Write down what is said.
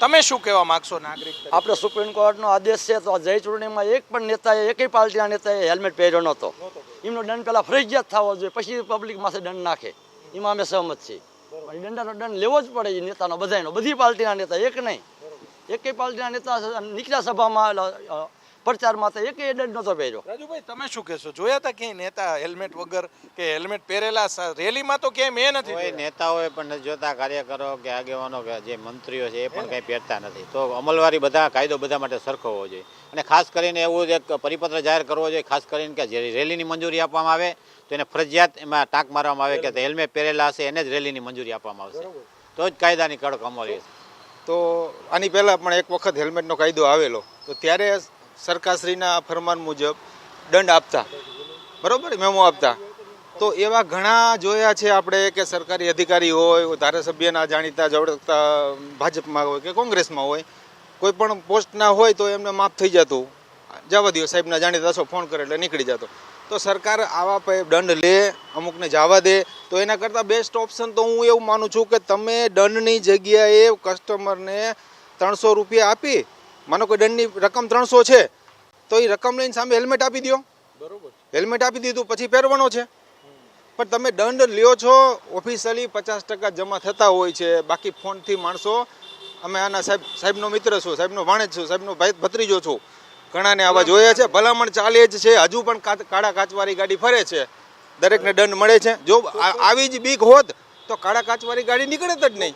તમે શું કહેવા માંગશો નાગરિક તરીકે? આપણે સુપ્રીમ કોર્ટનો આદેશ છે તો જય ચૂંટણીમાં એક પણ નેતાએ એકેય પાર્ટીના નેતાએ હેલ્મેટ પહેર્યો નહોતો. એમનો દંડ પહેલાં ફરજિયાત થવો જોઈએ, પછી પબ્લિક પાસે દંડ નાખે. એમાં અમે સહમત છીએ. પણ દંડનો દંડ લેવો જ પડે એ નેતાનો, બધાનો, બધી પાર્ટીના નેતા, એક નહીં. એકેય પાર્ટીના નેતા નીકળ્યા સભામાં પ્રચારમાં તો એકેય દંડ નહોતો પહેર્યો. રાજુભાઈ તમે શું કહેશો? જોયા હતા ક્યાંય નેતા હેલ્મેટ વગર કે હેલ્મેટ પહેરેલા રેલીમાં તો ક્યાંય મેં નથી કોઈ જોયા. નેતાઓએ પણ નથી જોતા, કાર્યકરો કે આગેવાનો કે જે મંત્રીઓ છે એ પણ કંઈ પહેરતા નથી. તો અમલવારી બધા કાયદો બધા માટે સરખો હોવો જોઈએ. અને ખાસ કરીને એવું એક પરિપત્ર જાહેર કરવો જોઈએ, ખાસ કરીને કે જે રેલીની મંજૂરી આપવામાં આવે તો એને ફરજિયાત એમાં ટાંક મારવામાં આવે કે હેલ્મેટ પહેરેલા હશે એને જ રેલીની મંજૂરી આપવામાં આવશે, તો જ કાયદાની કડક અમલી. તો આની પહેલાં પણ એક વખત હેલ્મેટનો કાયદો આવેલો, તો ત્યારે સરકારશ્રીના ફરમાન મુજબ દંડ આપતા, બરાબર, મેમો આપતા. તો એવા ઘણા જોયા છે આપણે કે સરકારી અધિકારી હોય, ધારાસભ્યના જાણીતા જવડતા ભાજપમાં હોય કે કોંગ્રેસમાં હોય, કોઈ પણ પોસ્ટના હોય તો એમને માફ થઈ જતું, જવા દો સાહેબના જાણીતા છો, ફોન કરે એટલે નીકળી જતો. તો સરકાર આવા દંડ લે, અમુકને જવા દે, તો એના કરતાં બેસ્ટ ઓપ્શન તો હું એવું માનું છું કે તમે દંડની જગ્યાએ કસ્ટમરને 300 રૂપિયા આપી, માનો કોઈ દંડની રકમ 300 છે તો એ રકમ લઈને સામે હેલ્મેટ આપી દો. બરોબર, હેલ્મેટ આપી દીધું પછી પહેરવાનો છે. પણ તમે દંડ લ્યો છો, ઓફિશિયલી 50% જમા થતા હોય છે, બાકી ફોનથી માણસો અમે આના સાહેબનો મિત્ર છું, સાહેબનો ભાણેજ છું, સાહેબનો ભાઈ ભત્રીજો છું, ઘણાને આવા જોયા છે. ભલામણ ચાલે જ છે, હજુ પણ કાળા કાચવાળી ગાડી ફરે છે, દરેકને દંડ મળે છે. જો આવી જ બીક હોત તો કાળા કાચવાળી ગાડી નીકળે જ નહીં.